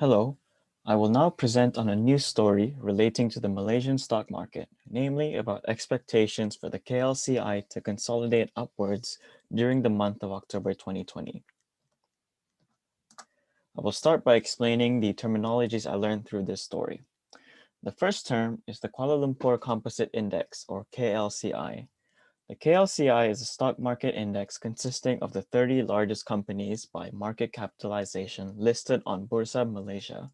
Hello, I will now present on a news story relating to the Malaysian stock market, namely about expectations for the KLCI to consolidate upwards during the month of October 2020. I will start by explaining the terminologies I learned through this story. The first term is the Kuala Lumpur Composite Index, or KLCI. The KLCI is a stock market index consisting of the 30 largest companies by market capitalization listed on Bursa Malaysia,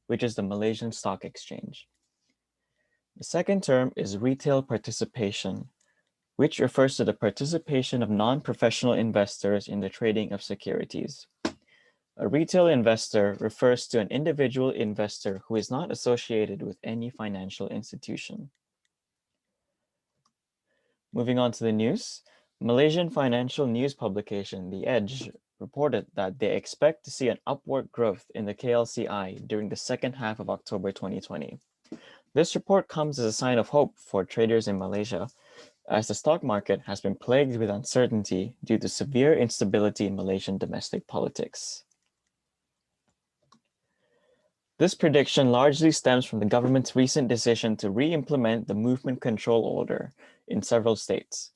which is the Malaysian Stock Exchange. The second term is retail participation, which refers to the participation of non-professional investors in the trading of securities. A retail investor refers to an individual investor who is not associated with any financial institution. Moving on to the news, Malaysian financial news publication, The Edge, reported that they expect to see an upward growth in the KLCI during the second half of October 2020. This report comes as a sign of hope for traders in Malaysia, as the stock market has been plagued with uncertainty due to severe instability in Malaysian domestic politics. This prediction largely stems from the government's recent decision to re-implement the Movement Control Order in several states,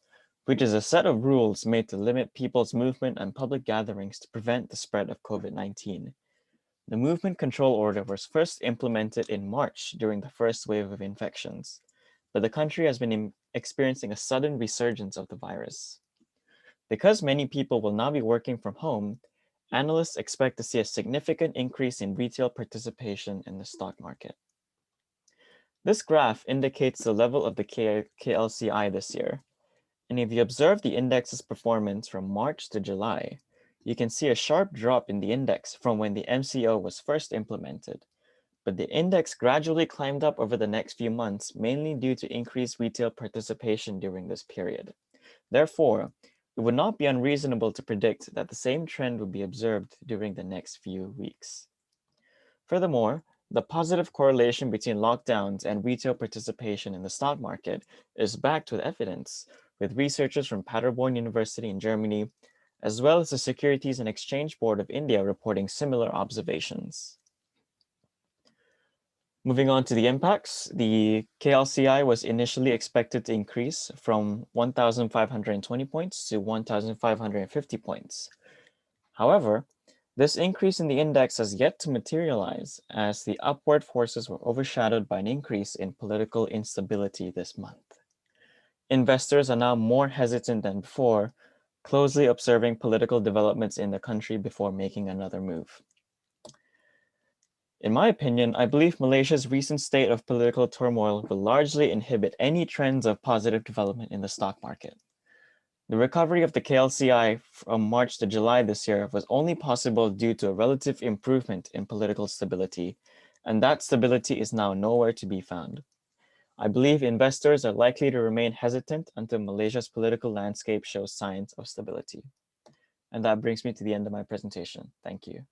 which is a set of rules made to limit people's movement and public gatherings to prevent the spread of COVID-19. The Movement Control Order was first implemented in March during the first wave of infections, but the country has been experiencing a sudden resurgence of the virus. Because many people will now be working from home, analysts expect to see a significant increase in retail participation in the stock market. This graph indicates the level of the KLCI this year. And if you observe the index's performance from March to July, you can see a sharp drop in the index from when the MCO was first implemented. But the index gradually climbed up over the next few months, mainly due to increased retail participation during this period. Therefore, it would not be unreasonable to predict that the same trend would be observed during the next few weeks. Furthermore, the positive correlation between lockdowns and retail participation in the stock market is backed with evidence, with researchers from Paderborn University in Germany, as well as the Securities and Exchange Board of India reporting similar observations. Moving on to the impacts, the KLCI was initially expected to increase from 1,520 points to 1,550 points. However, this increase in the index has yet to materialize, as the upward forces were overshadowed by an increase in political instability this month. Investors are now more hesitant than before, closely observing political developments in the country before making another move. In my opinion, I believe Malaysia's recent state of political turmoil will largely inhibit any trends of positive development in the stock market. The recovery of the KLCI from March to July this year was only possible due to a relative improvement in political stability, and that stability is now nowhere to be found. I believe investors are likely to remain hesitant until Malaysia's political landscape shows signs of stability. And that brings me to the end of my presentation. Thank you.